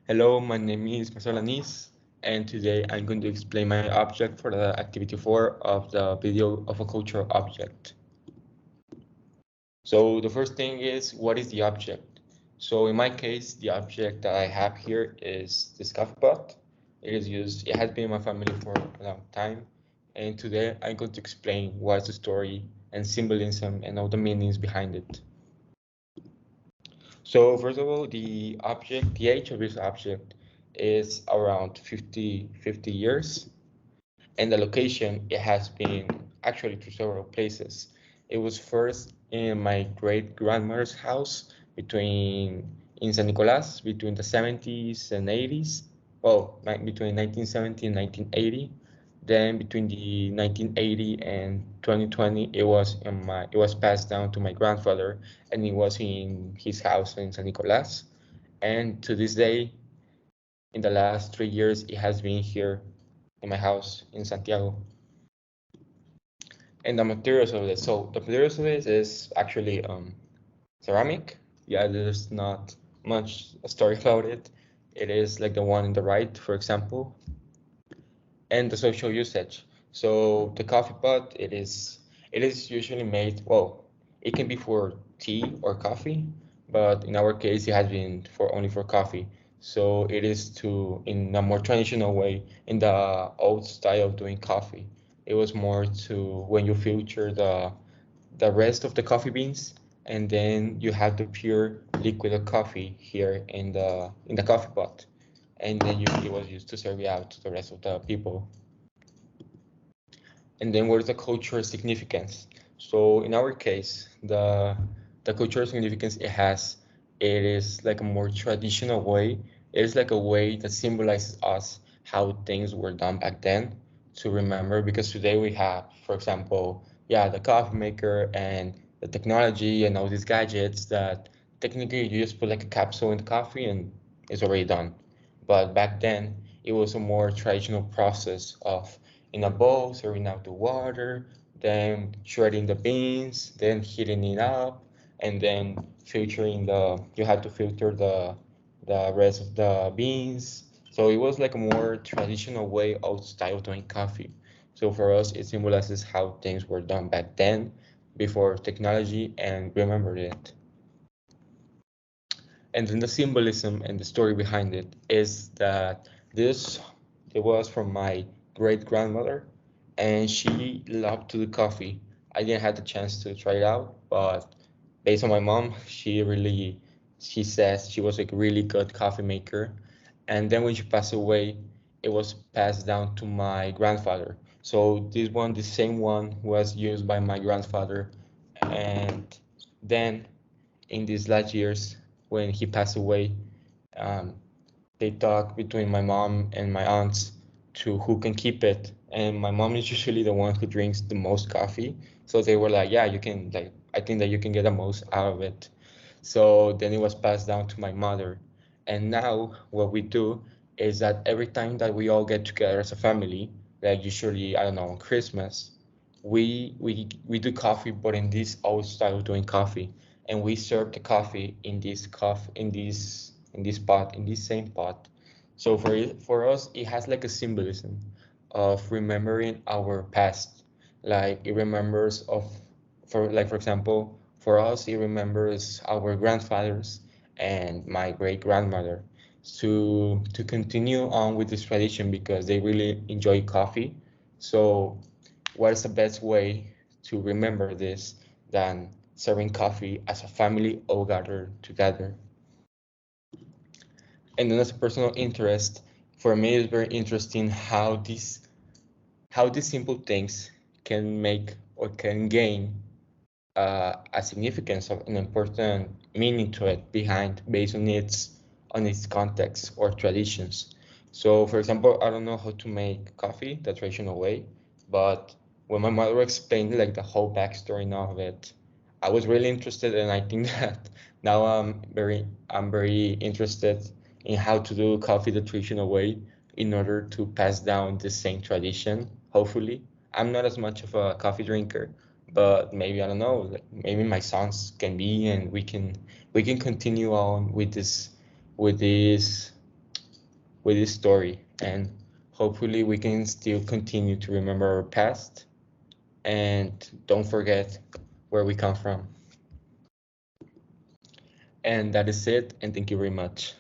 Hello, my name is Marcelo Anis, and today I'm going to explain my object for the activity 4 of the video of a cultural object. So the first thing is, what is the object? So in my case, the object that I have here is this coffee pot. It has been in my family for a long time, and today I'm going to explain what's the story and symbolism and all the meanings behind it. So first of all, the age of this object is around 50 years, and the location, it has been actually to several places. It was first in my great grandmother's house in San Nicolas between the 70s and 80s. Well, between 1970 and 1980. Then between the 1980 and 2020, it was passed down to my grandfather, and it was in his house in San Nicolas. And to this day, in the last 3 years, it has been here in my house in Santiago. And the materials of this. So the materials of this is actually ceramic. Yeah, there's not much story about it. It is like the one in the right, for example. And the social usage. So the coffee pot, it is usually made, well, it can be for tea or coffee, but in our case it has been for only for coffee. So it is to in a more traditional way, in the old style of doing coffee. It was more to when you filter the rest of the coffee beans, and then you have the pure liquid of coffee here in the coffee pot, and then it was used to serve it out to the rest of the people. And then what is the cultural significance? So in our case, the cultural significance it is like a more traditional way. It is like a way that symbolizes us how things were done back then to remember, because today we have, for example, yeah, the coffee maker and the technology and all these gadgets that technically you just put like a capsule in the coffee and it's already done. But back then it was a more traditional process of in a bowl, serving out the water, then shredding the beans, then heating it up, and then you had to filter the rest of the beans. So it was like a more traditional way of style doing coffee. So for us, it symbolizes how things were done back then, before technology, and remember it. And then the symbolism and the story behind it is that this it was from my great grandmother, and she loved to do coffee. I didn't have the chance to try it out, but based on my mom, she says she was a really good coffee maker. And then when she passed away, it was passed down to my grandfather. So the same one was used by my grandfather, and then in these last years when he passed away, um, they talk between my mom and my aunts to who can keep it. And my mom is usually the one who drinks the most coffee. So they were like, yeah, you can, like, I think that you can get the most out of it. So then it was passed down to my mother. And now what we do is that every time that we all get together as a family, like usually, I don't know, on Christmas, we do coffee, but in this old style of doing coffee, and we serve the coffee in this pot, in this same pot. So for us, it has like a symbolism of remembering our past. Like it remembers of, for example, for us, it remembers our grandfathers and my great grandmother to continue on with this tradition because they really enjoy coffee. So what is the best way to remember this than serving coffee as a family all gathered together? And then as a personal interest, for me it's very interesting how these simple things can make or can gain a significance of an important meaning to it behind based on its context or traditions. So for example, I don't know how to make coffee the traditional way, but when my mother explained like the whole backstory now of it, I was really interested, and I think that now I'm very interested in how to do coffee the traditional way in order to pass down the same tradition, hopefully. I'm not as much of a coffee drinker, but maybe I don't know, like maybe my sons can be, and we can continue on with this with this story, and hopefully we can still continue to remember our past and don't forget where we come from. And that is it, and thank you very much.